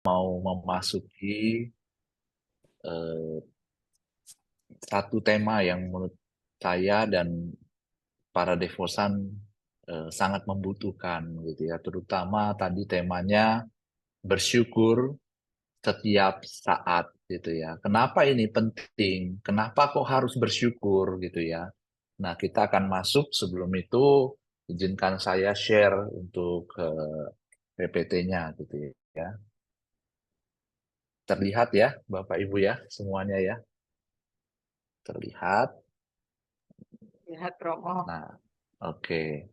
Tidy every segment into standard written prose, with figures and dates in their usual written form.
mau memasuki eh, satu tema yang menurut saya dan para devosan sangat membutuhkan gitu ya, terutama tadi temanya bersyukur setiap saat gitu ya. Kenapa ini penting? Kenapa kok harus bersyukur gitu ya? Nah, kita akan masuk. Sebelum itu izinkan saya share untuk PPT-nya gitu ya. Terlihat ya, Bapak Ibu ya, semuanya ya. Terlihat. Lihat Romo. Nah, oke.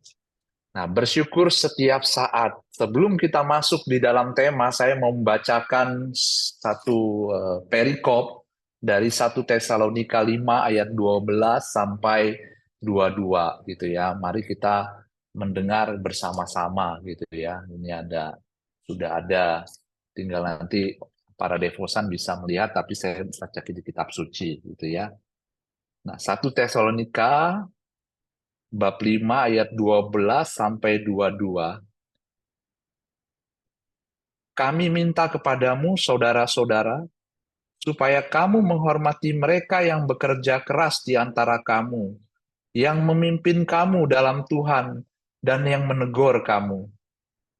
Nah, bersyukur setiap saat. Sebelum kita masuk di dalam tema, saya mau membacakan satu perikop dari 1 Tesalonika 5 ayat 12 sampai 22 gitu ya. Mari kita mendengar bersama-sama gitu ya. Ini sudah ada, tinggal nanti para devosan bisa melihat, tapi saya baca di kitab suci gitu ya. Nah, 1 Tesalonika bab 5 ayat 12 sampai 22. Kami minta kepadamu, saudara-saudara, supaya kamu menghormati mereka yang bekerja keras di antara kamu, yang memimpin kamu dalam Tuhan, dan yang menegur kamu.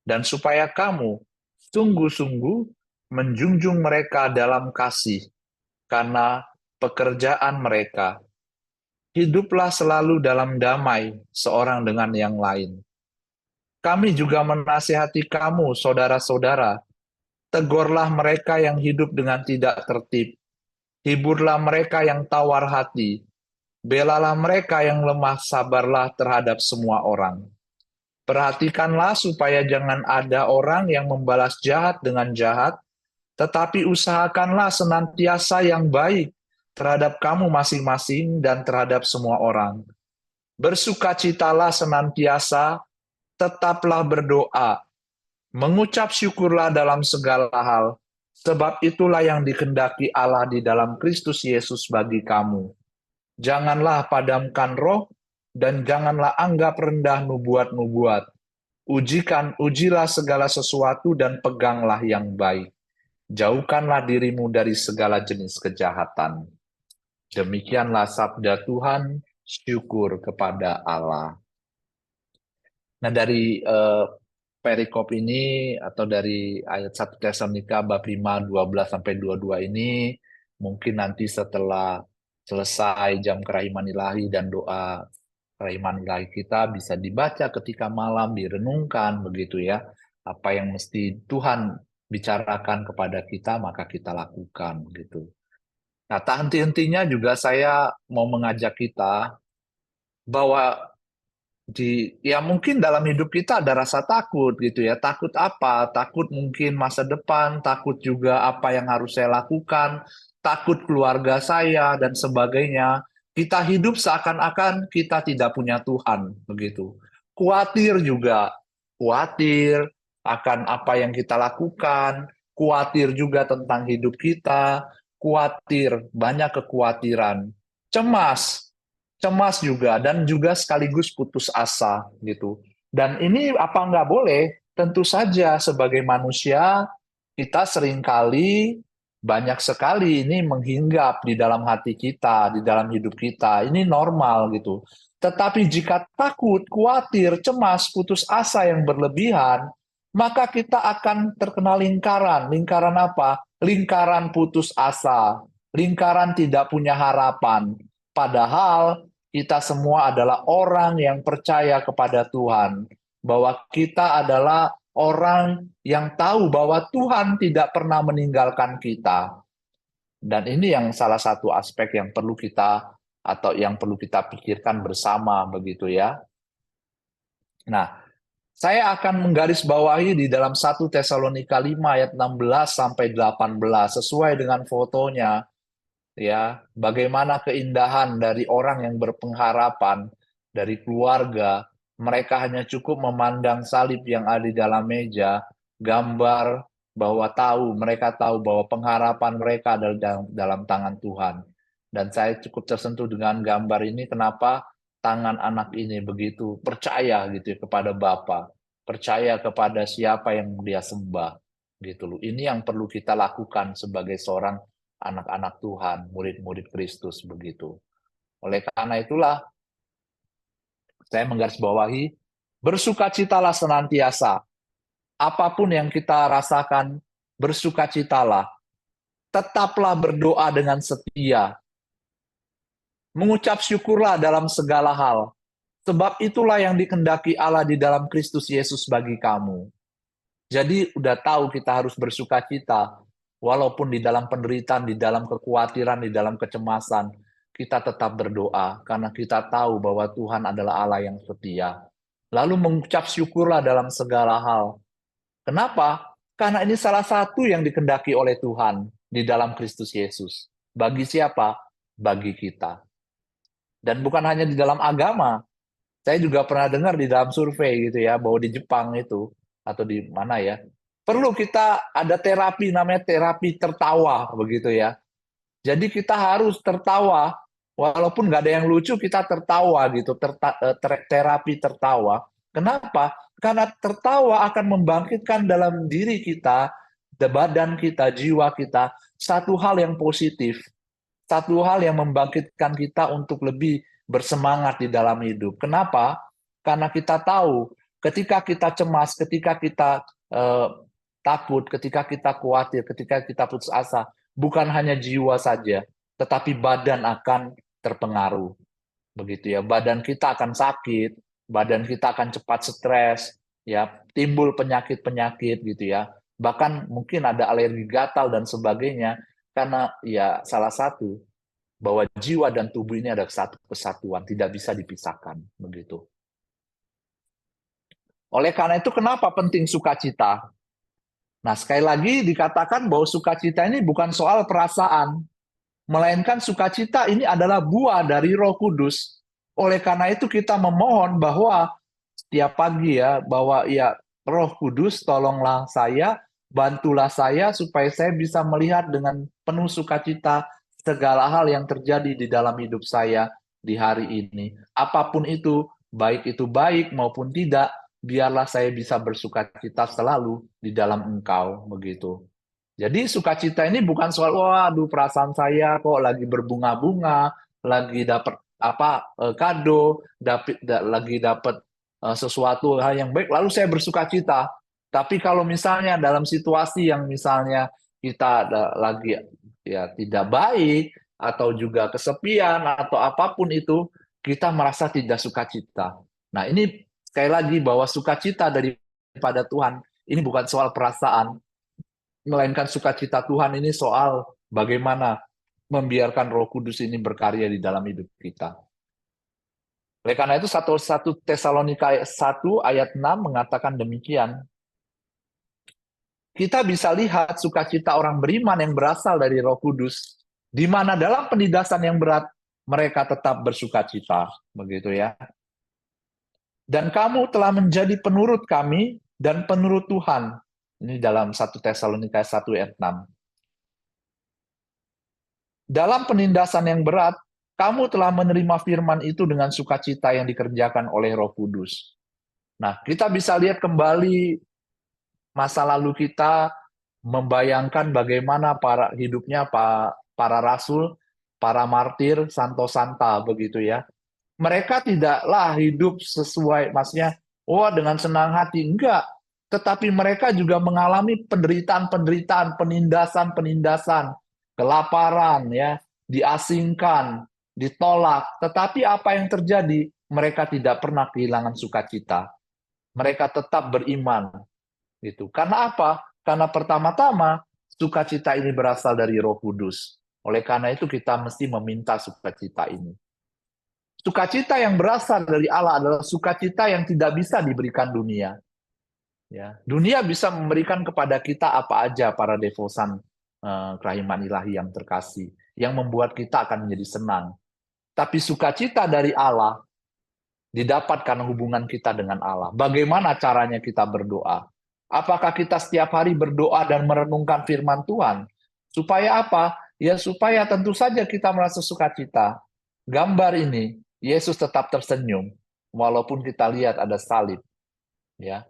Dan supaya kamu sungguh-sungguh menjunjung mereka dalam kasih, karena pekerjaan mereka. Hiduplah selalu dalam damai seorang dengan yang lain. Kami juga menasihati kamu, saudara-saudara, tegurlah mereka yang hidup dengan tidak tertib. Hiburlah mereka yang tawar hati. Belalah mereka yang lemah, sabarlah terhadap semua orang. Perhatikanlah supaya jangan ada orang yang membalas jahat dengan jahat, tetapi usahakanlah senantiasa yang baik terhadap kamu masing-masing dan terhadap semua orang. Bersukacitalah senantiasa, tetaplah berdoa, mengucap syukurlah dalam segala hal, sebab itulah yang dikehendaki Allah di dalam Kristus Yesus bagi kamu. Janganlah padamkan roh, dan janganlah anggap rendah nubuat-nubuat. Ujilah segala sesuatu dan peganglah yang baik. Jauhkanlah dirimu dari segala jenis kejahatan. Demikianlah sabda Tuhan, syukur kepada Allah. Nah, dari perikop ini atau dari ayat 1 Tesalonika bab 5 12 sampai 22 ini mungkin nanti setelah selesai jam kerahiman ilahi dan doa kerahiman ilahi kita bisa dibaca ketika malam, direnungkan begitu ya. Apa yang mesti Tuhan bicarakan kepada kita maka kita lakukan gitu. Nah, tak henti-hentinya juga saya mau mengajak kita bahwa ya mungkin dalam hidup kita ada rasa takut gitu ya. Takut apa? Takut mungkin masa depan, takut juga apa yang harus saya lakukan, takut keluarga saya dan sebagainya. Kita hidup seakan-akan kita tidak punya Tuhan begitu. Khawatir juga, khawatir akan apa yang kita lakukan, khawatir juga tentang hidup kita, khawatir, banyak kekhawatiran, cemas, cemas juga dan juga sekaligus putus asa gitu. Dan ini apa nggak boleh? Tentu saja sebagai manusia kita seringkali banyak sekali ini menghinggap di dalam hati kita, di dalam hidup kita. Ini normal gitu. Tetapi jika takut, khawatir, cemas, putus asa yang berlebihan, maka kita akan terkena lingkaran. Lingkaran apa? Lingkaran putus asa, lingkaran tidak punya harapan. Padahal kita semua adalah orang yang percaya kepada Tuhan, bahwa kita adalah orang yang tahu bahwa Tuhan tidak pernah meninggalkan kita. Dan ini yang salah satu aspek yang perlu kita atau yang perlu kita pikirkan bersama begitu ya. Nah, saya akan menggarisbawahi di dalam 1 Tesalonika 5 ayat 16 sampai 18 sesuai dengan fotonya ya, bagaimana keindahan dari orang yang berpengharapan, dari keluarga. Mereka hanya cukup memandang salib yang ada di dalam meja, gambar bahwa mereka tahu bahwa pengharapan mereka adalah dalam tangan Tuhan. Dan saya cukup tersentuh dengan gambar ini, kenapa tangan anak ini begitu percaya gitu ya, kepada Bapa, percaya kepada siapa yang dia sembah. Gitu loh. Ini yang perlu kita lakukan sebagai seorang anak-anak Tuhan, murid-murid Kristus begitu. Oleh karena itulah saya menggarisbawahi, bersukacitalah senantiasa. Apapun yang kita rasakan, bersukacitalah. Tetaplah berdoa dengan setia. Mengucap syukurlah dalam segala hal. Sebab itulah yang dikehendaki Allah di dalam Kristus Yesus bagi kamu. Jadi udah tahu kita harus bersukacita. Walaupun di dalam penderitaan, di dalam kekhawatiran, di dalam kecemasan, kita tetap berdoa. Karena kita tahu bahwa Tuhan adalah Allah yang setia. Lalu mengucap syukurlah dalam segala hal. Kenapa? Karena ini salah satu yang dikehendaki oleh Tuhan di dalam Kristus Yesus. Bagi siapa? Bagi kita. Dan bukan hanya di dalam agama. Saya juga pernah dengar di dalam survei gitu ya, bahwa di Jepang itu, atau di mana ya, perlu kita ada terapi, namanya terapi tertawa, begitu ya. Jadi kita harus tertawa, walaupun nggak ada yang lucu, kita tertawa gitu, terapi tertawa. Kenapa? Karena tertawa akan membangkitkan dalam diri kita, badan kita, jiwa kita, satu hal yang positif. Satu hal yang membangkitkan kita untuk lebih bersemangat di dalam hidup. Kenapa? Karena kita tahu ketika kita cemas, ketika kita takut, ketika kita khawatir, ketika kita putus asa, bukan hanya jiwa saja, tetapi badan akan terpengaruh. Begitu ya, badan kita akan sakit, badan kita akan cepat stres, ya, timbul penyakit-penyakit gitu ya. Bahkan mungkin ada alergi gatal dan sebagainya, karena ya salah satu bahwa jiwa dan tubuh ini ada satu kesatuan, tidak bisa dipisahkan begitu. Oleh karena itu kenapa penting sukacita? Nah, sekali lagi dikatakan bahwa sukacita ini bukan soal perasaan, melainkan sukacita ini adalah buah dari Roh Kudus. Oleh karena itu kita memohon bahwa setiap pagi ya, bahwa ya Roh Kudus tolonglah saya, bantulah saya supaya saya bisa melihat dengan penuh sukacita segala hal yang terjadi di dalam hidup saya di hari ini. Apapun itu, baik itu baik maupun tidak, biarlah saya bisa bersukacita selalu di dalam Engkau, begitu. Jadi sukacita ini bukan soal, waduh perasaan saya kok lagi berbunga-bunga, lagi dapat kado, lagi dapat sesuatu hal yang baik, lalu saya bersukacita. Tapi kalau misalnya dalam situasi yang misalnya kita lagi ya tidak baik atau juga kesepian atau apapun itu, kita merasa tidak sukacita. Nah, ini sekali lagi bahwa sukacita daripada Tuhan ini bukan soal perasaan, melainkan sukacita Tuhan ini soal bagaimana membiarkan Roh Kudus ini berkarya di dalam hidup kita. Oleh karena itu 1 Tesalonika 1 ayat 6 mengatakan demikian. Kita bisa lihat sukacita orang beriman yang berasal dari Roh Kudus, di mana dalam penindasan yang berat mereka tetap bersukacita, begitu ya. Dan kamu telah menjadi penurut kami dan penurut Tuhan. Ini dalam 1 Tesalonika 1 ayat 6. Dalam penindasan yang berat, kamu telah menerima firman itu dengan sukacita yang dikerjakan oleh Roh Kudus. Nah, kita bisa lihat kembali masa lalu kita, membayangkan bagaimana hidupnya para rasul, para martir, santo-santa begitu ya. Mereka tidaklah hidup sesuai, maksudnya, dengan senang hati, enggak. Tetapi mereka juga mengalami penderitaan-penderitaan, penindasan-penindasan, kelaparan, ya, diasingkan, ditolak. Tetapi apa yang terjadi? Mereka tidak pernah kehilangan sukacita. Mereka tetap beriman. Gitu. Karena apa? Karena pertama-tama sukacita ini berasal dari Roh Kudus. Oleh karena itu kita mesti meminta sukacita ini. Sukacita yang berasal dari Allah adalah sukacita yang tidak bisa diberikan dunia. Ya, dunia bisa memberikan kepada kita apa aja, para devosan kerahiman ilahi yang terkasih, yang membuat kita akan menjadi senang. Tapi sukacita dari Allah didapat karena hubungan kita dengan Allah. Bagaimana caranya kita berdoa? Apakah kita setiap hari berdoa dan merenungkan firman Tuhan? Supaya apa? Ya supaya tentu saja kita merasa sukacita. Gambar ini, Yesus tetap tersenyum, walaupun kita lihat ada salib, ya,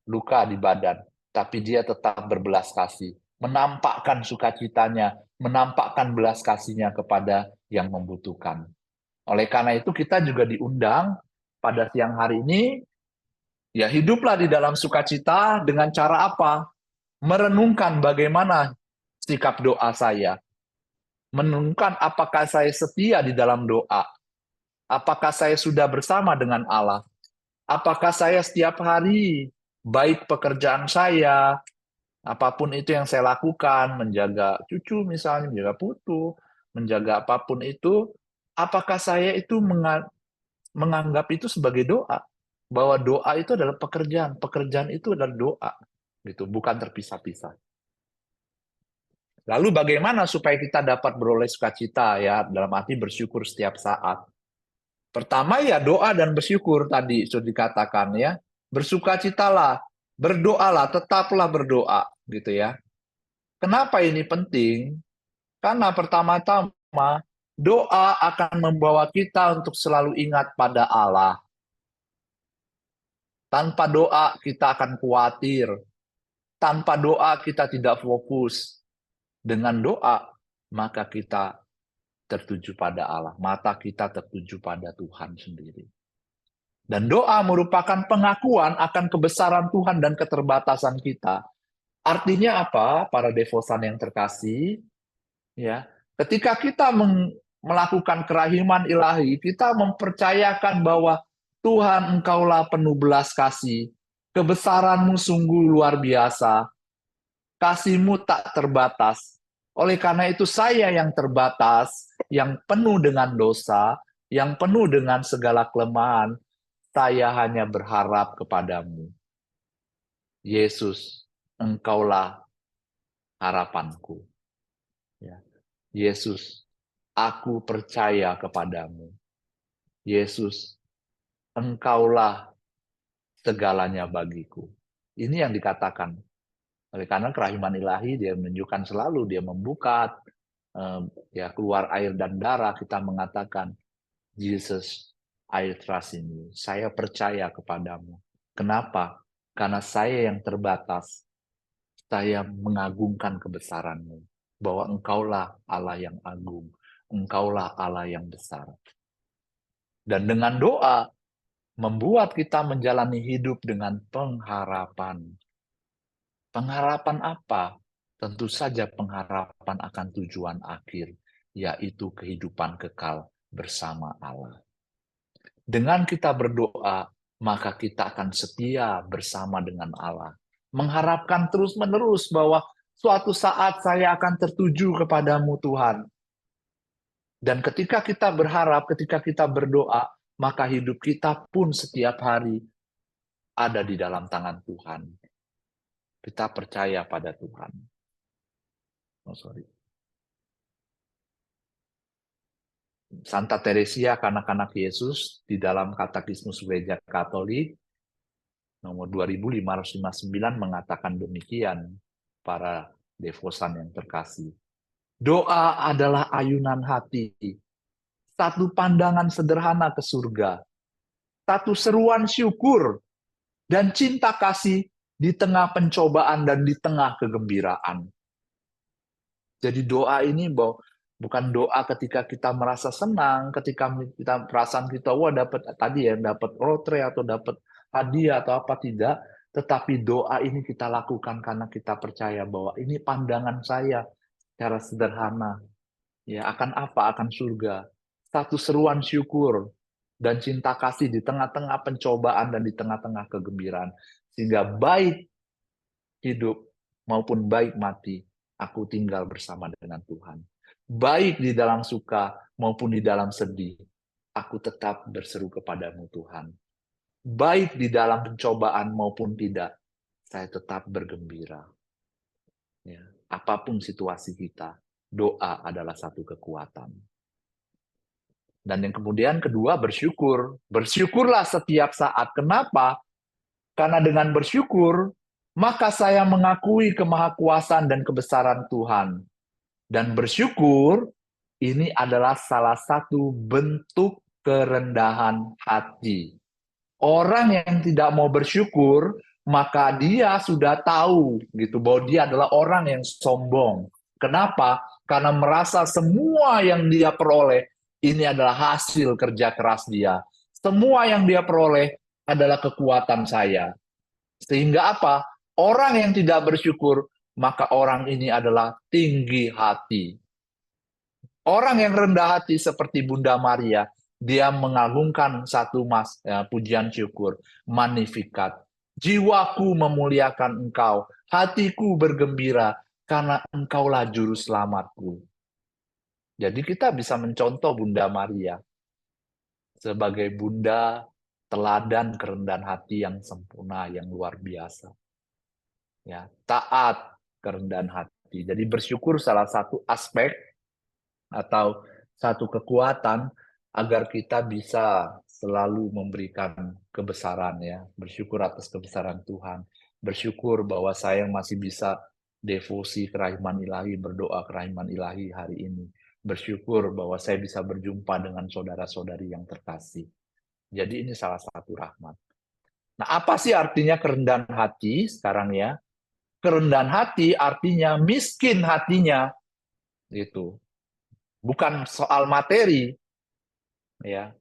luka di badan. tapi dia tetap berbelas kasih, menampakkan sukacitanya, menampakkan belas kasihnya kepada yang membutuhkan. Oleh karena itu kita juga diundang pada siang hari ini, ya hiduplah di dalam sukacita dengan cara apa? Merenungkan bagaimana sikap doa saya. Merenungkan apakah saya setia di dalam doa. Apakah saya sudah bersama dengan Allah. Apakah saya setiap hari, baik pekerjaan saya, apapun itu yang saya lakukan, menjaga cucu misalnya, menjaga putu, menjaga apapun itu, apakah saya itu menganggap itu sebagai doa? Bahwa doa itu adalah pekerjaan, pekerjaan itu adalah doa, gitu, bukan terpisah-pisah. Lalu bagaimana supaya kita dapat beroleh sukacita ya, dalam arti bersyukur setiap saat? Pertama ya doa dan bersyukur tadi sudah dikatakan ya. Bersukacitalah, berdoalah, tetaplah berdoa gitu ya. Kenapa ini penting? Karena pertama-tama doa akan membawa kita untuk selalu ingat pada Allah. Tanpa doa kita akan khawatir. Tanpa doa kita tidak fokus. Dengan doa maka kita tertuju pada Allah. Mata kita tertuju pada Tuhan sendiri. Dan doa merupakan pengakuan akan kebesaran Tuhan dan keterbatasan kita. Artinya apa, para devosan yang terkasih? Ya, ketika kita melakukan kerahiman ilahi, kita mempercayakan bahwa Tuhan, Engkaulah penuh belas kasih, kebesaran-Mu sungguh luar biasa, kasih-Mu tak terbatas. Oleh karena itu saya yang terbatas, yang penuh dengan dosa, yang penuh dengan segala kelemahan, saya hanya berharap kepadamu. Yesus, Engkaulah harapanku. Ya. Yesus, aku percaya kepadamu. Yesus, Engkaulah segalanya bagiku. Ini yang dikatakan. Oleh karena kerahiman ilahi, dia menunjukkan selalu, dia membuka ya keluar air dan darah, kita mengatakan, Jesus, I trust in you. Saya percaya kepadamu. Kenapa? Karena saya yang terbatas. Saya mengagungkan kebesaran-Mu. Bahwa Engkaulah Allah yang agung. Engkaulah Allah yang besar. Dan dengan doa, membuat kita menjalani hidup dengan pengharapan. Pengharapan apa? Tentu saja pengharapan akan tujuan akhir, yaitu kehidupan kekal bersama Allah. Dengan kita berdoa, maka kita akan setia bersama dengan Allah. Mengharapkan terus-menerus bahwa suatu saat saya akan tertuju kepadamu Tuhan. Dan ketika kita berharap, ketika kita berdoa, maka hidup kita pun setiap hari ada di dalam tangan Tuhan. Kita percaya pada Tuhan. Oh, sorry. Santa Teresia, kanak-kanak Yesus, di dalam Katekismus Gereja Katolik, nomor 2559 mengatakan demikian, para devosan yang terkasih. Doa adalah ayunan hati, satu pandangan sederhana ke surga, satu seruan syukur, dan cinta kasih di tengah pencobaan dan di tengah kegembiraan. Jadi doa ini bukan doa ketika kita merasa senang, ketika kita perasaan kita wah dapat tadi ya dapat lotre atau dapat hadiah atau apa, tidak, tetapi doa ini kita lakukan karena kita percaya bahwa ini pandangan saya secara sederhana ya akan apa, akan surga. Satu seruan syukur dan cinta kasih di tengah-tengah pencobaan dan di tengah-tengah kegembiraan, sehingga baik hidup maupun baik mati aku tinggal bersama dengan Tuhan. Baik di dalam suka maupun di dalam sedih, aku tetap berseru kepadamu Tuhan. Baik di dalam pencobaan maupun tidak, saya tetap bergembira. Ya, apapun situasi kita, doa adalah satu kekuatan. Dan yang kemudian kedua, bersyukur. Bersyukurlah setiap saat. Kenapa? Karena dengan bersyukur, maka saya mengakui kemahakuasaan dan kebesaran Tuhan. Dan bersyukur, ini adalah salah satu bentuk kerendahan hati. Orang yang tidak mau bersyukur maka dia sudah tahu gitu bahwa dia adalah orang yang sombong. Kenapa? Karena merasa semua yang dia peroleh ini adalah hasil kerja keras dia. Semua yang dia peroleh adalah kekuatan saya. Sehingga apa? Orang yang tidak bersyukur, maka orang ini adalah tinggi hati. Orang yang rendah hati seperti Bunda Maria, dia mengagungkan satu pujian syukur, Magnificat. Jiwaku memuliakan engkau, hatiku bergembira, karena engkaulah juru selamatku. Jadi kita bisa mencontoh Bunda Maria sebagai bunda teladan kerendahan hati yang sempurna, yang luar biasa. Ya, taat, kerendahan hati. Jadi bersyukur salah satu aspek atau satu kekuatan agar kita bisa selalu memberikan kebesaran, ya, bersyukur atas kebesaran Tuhan, bersyukur bahwa saya masih bisa devosi kerahiman ilahi, berdoa kerahiman ilahi hari ini, bersyukur bahwa saya bisa berjumpa dengan saudara-saudari yang terkasih. Jadi ini salah satu rahmat. Nah, apa sih artinya kerendahan hati sekarang, ya? Kerendahan hati artinya miskin hatinya, gitu. Bukan soal materi, ya.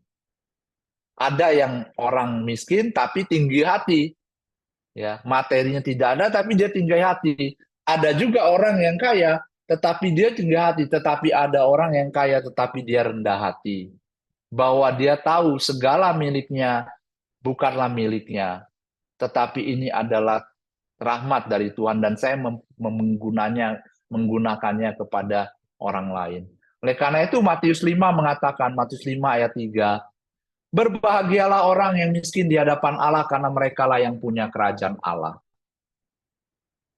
Ada yang orang miskin tapi tinggi hati, ya. Materinya tidak ada tapi dia tinggi hati. Ada juga orang yang kaya tetapi dia tinggi hati, tetapi ada orang yang kaya tetapi dia rendah hati. Bahwa dia tahu segala miliknya bukanlah miliknya, tetapi ini adalah rahmat dari Tuhan dan saya menggunakannya kepada orang lain. Oleh karena itu Matius 5 mengatakan, Matius 5 ayat 3, berbahagialah orang yang miskin di hadapan Allah karena merekalah yang punya kerajaan Allah.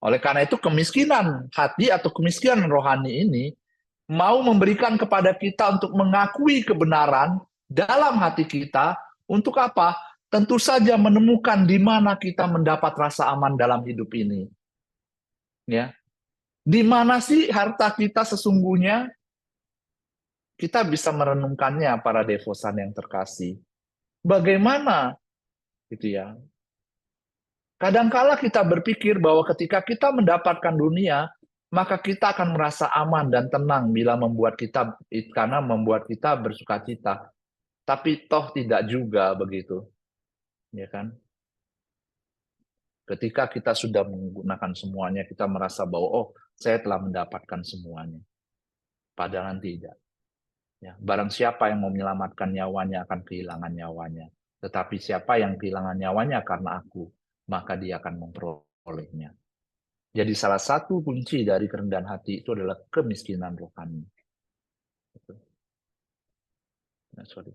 Oleh karena itu kemiskinan hati atau kemiskinan rohani ini mau memberikan kepada kita untuk mengakui kebenaran dalam hati kita. Untuk apa? Tentu saja menemukan di mana kita mendapat rasa aman dalam hidup ini. Ya, di mana sih harta kita sesungguhnya? Kita bisa merenungkannya, para devosan yang terkasih. Bagaimana? Gitu ya. Kadangkala kita berpikir bahwa ketika kita mendapatkan dunia, maka kita akan merasa aman dan tenang karena membuat kita bersukacita. Tapi toh tidak juga begitu. Ya kan? Ketika kita sudah menggunakan semuanya, kita merasa bahwa oh, saya telah mendapatkan semuanya. Padahal tidak. Ya, barang siapa yang mau menyelamatkan nyawanya akan kehilangan nyawanya. Tetapi siapa yang kehilangan nyawanya karena aku, maka dia akan memperolehnya. Jadi salah satu kunci dari kerendahan hati itu adalah kemiskinan rohani. Nah, sorry.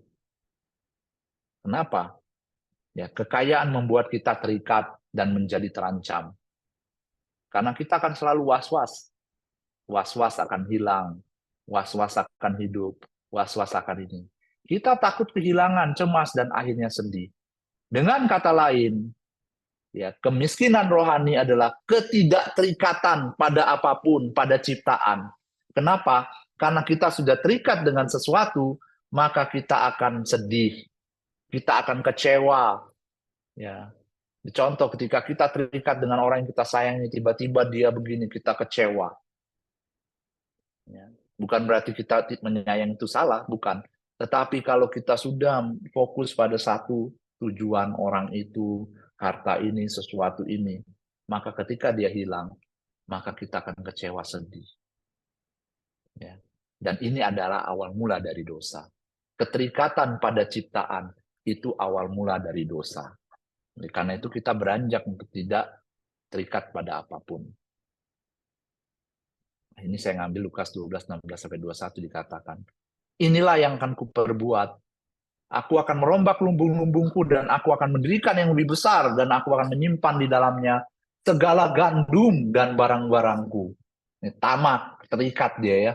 Kenapa? Ya, kekayaan membuat kita terikat dan menjadi terancam. Karena kita akan selalu was-was. Was-was akan hilang. Was-was akan hidup. Was-was akan ini. Kita takut kehilangan, cemas, dan akhirnya sedih. Dengan kata lain, ya, kemiskinan rohani adalah ketidakterikatan pada apapun, pada ciptaan. Kenapa? Karena kita sudah terikat dengan sesuatu, maka kita akan sedih. Kita akan kecewa. Ya. Contoh, ketika kita terikat dengan orang yang kita sayangi, tiba-tiba dia begini, kita kecewa. Ya. Bukan berarti kita menyayangi itu salah, bukan. Tetapi kalau kita sudah fokus pada satu tujuan orang itu, harta ini, sesuatu ini, maka ketika dia hilang, maka kita akan kecewa, sedih. Ya. Dan ini adalah awal mula dari dosa. Keterikatan pada ciptaan itu awal mula dari dosa. Karena itu kita beranjak untuk tidak terikat pada apapun. Ini saya ngambil Lukas 12, 16-21 dikatakan. Inilah yang akan kuperbuat. Aku akan merombak lumbung-lumbungku dan aku akan mendirikan yang lebih besar dan aku akan menyimpan di dalamnya segala gandum dan barang-barangku. Ini tamak, terikat dia ya.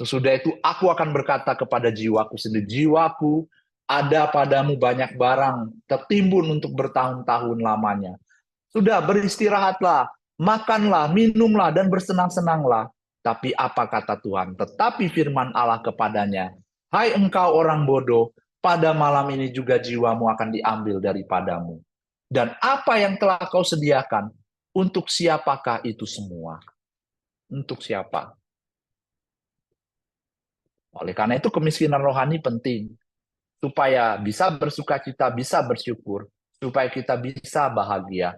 Sesudah itu aku akan berkata kepada jiwaku sendiri, jiwaku, ada padamu banyak barang tertimbun untuk bertahun-tahun lamanya. Sudah, beristirahatlah, makanlah, minumlah, dan bersenang-senanglah. Tapi apa kata Tuhan? Tetapi firman Allah kepadanya, hai engkau orang bodoh, pada malam ini juga jiwamu akan diambil daripadamu. Dan apa yang telah kau sediakan, untuk siapakah itu semua? Untuk siapa? Oleh karena itu kemiskinan rohani penting. Supaya bisa bersukacita, bisa bersyukur. Supaya kita bisa bahagia.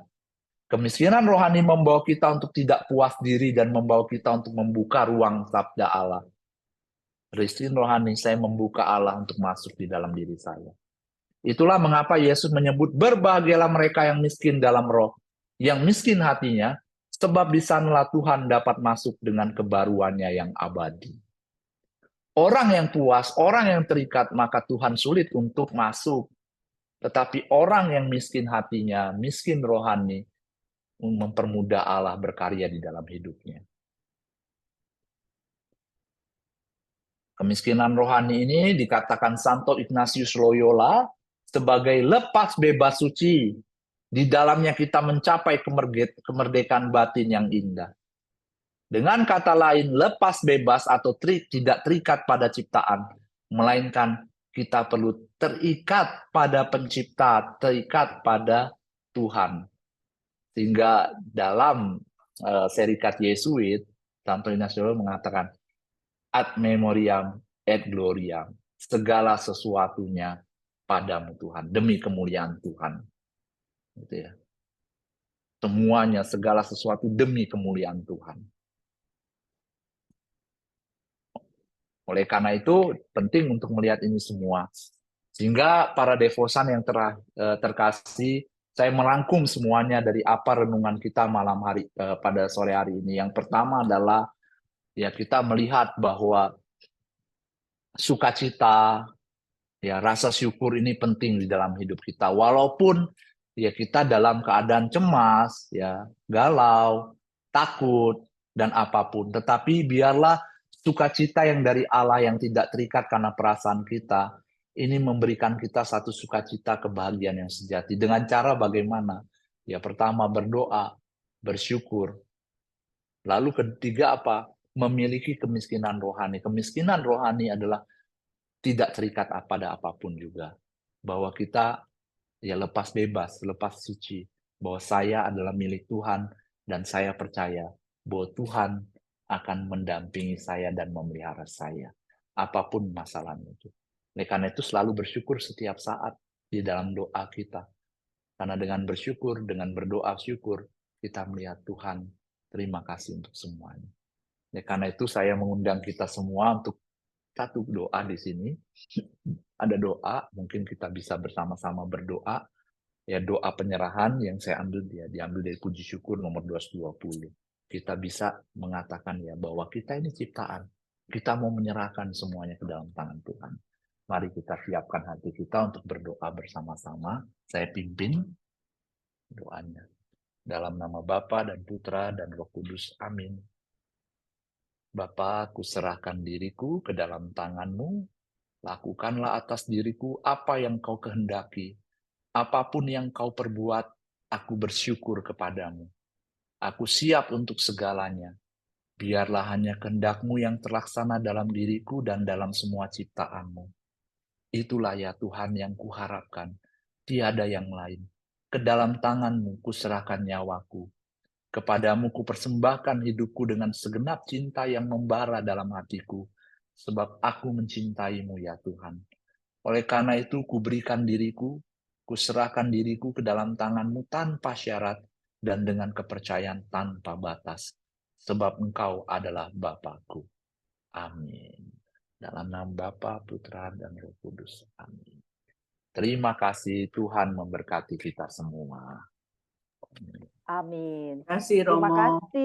Kemiskinan rohani membawa kita untuk tidak puas diri dan membawa kita untuk membuka ruang sabda Allah. Miskin rohani, saya membuka Allah untuk masuk di dalam diri saya. Itulah mengapa Yesus menyebut berbahagialah mereka yang miskin dalam roh, yang miskin hatinya, sebab di sanalah Tuhan dapat masuk dengan kebaruannya yang abadi. Orang yang puas, orang yang terikat, maka Tuhan sulit untuk masuk. Tetapi orang yang miskin hatinya, miskin rohani, mempermudah Allah berkarya di dalam hidupnya. Kemiskinan rohani ini dikatakan Santo Ignatius Loyola sebagai lepas bebas suci. Di dalamnya kita mencapai kemerdekaan batin yang indah. Dengan kata lain, lepas bebas atau tidak terikat pada ciptaan, melainkan kita perlu terikat pada pencipta, terikat pada Tuhan. Sehingga dalam serikat Yesuit, Santo Ignatius Loyola mengatakan, ad memoriam et gloriam, segala sesuatunya padamu Tuhan, demi kemuliaan Tuhan. Gitu ya. Semuanya, segala sesuatu demi kemuliaan Tuhan. Oleh karena itu, penting untuk melihat ini semua. Sehingga para devosan yang terkasih, saya merangkum semuanya dari apa renungan kita malam hari pada sore hari ini. Yang pertama adalah ya kita melihat bahwa sukacita, ya rasa syukur ini penting di dalam hidup kita. Walaupun ya kita dalam keadaan cemas, ya galau, takut dan apapun, tetapi biarlah sukacita yang dari Allah yang tidak terikat karena perasaan kita ini memberikan kita satu sukacita kebahagiaan yang sejati. Dengan cara bagaimana? Ya pertama berdoa, bersyukur. Lalu ketiga apa? Memiliki kemiskinan rohani. Kemiskinan rohani adalah tidak terikat pada apapun juga. Bahwa kita ya lepas bebas, lepas suci. Bahwa saya adalah milik Tuhan dan saya percaya bahwa Tuhan akan mendampingi saya dan memelihara saya. Apapun masalahnya itu. Oleh karena itu selalu bersyukur setiap saat di dalam doa kita. Karena dengan bersyukur, dengan berdoa syukur, kita melihat Tuhan. Terima kasih untuk semuanya. Oleh karena itu saya mengundang kita semua untuk satu doa di sini. Ada doa, mungkin kita bisa bersama-sama berdoa. Ya doa penyerahan yang saya ambil diambil dari puji syukur nomor 220. Kita bisa mengatakan ya bahwa kita ini ciptaan. Kita mau menyerahkan semuanya ke dalam tangan Tuhan. Mari kita siapkan hati kita untuk berdoa bersama-sama. Saya pimpin doanya. Dalam nama Bapa dan Putra dan Roh Kudus. Amin. Bapa, aku serahkan diriku ke dalam tangan-Mu. Lakukanlah atas diriku apa yang Kau kehendaki. Apapun yang Kau perbuat, aku bersyukur kepadamu. Aku siap untuk segalanya. Biarlah hanya kehendak-Mu yang terlaksana dalam diriku dan dalam semua ciptaan-Mu. Itulah ya Tuhan yang kuharapkan. Tiada yang lain. Ke dalam tangan-Mu kuserahkan nyawaku. Kepadamu kupersembahkan hidupku dengan segenap cinta yang membara dalam hatiku. Sebab aku mencintaimu ya Tuhan. Oleh karena itu kuberikan diriku, kuserahkan diriku ke dalam tangan-Mu tanpa syarat dan dengan kepercayaan tanpa batas. Sebab Engkau adalah Bapakku. Amin. Dalam nama Bapa, Putra, dan Roh Kudus. Amin. Terima kasih, Tuhan memberkati kita semua. Amin. Terima kasih Terima Romo. kasih.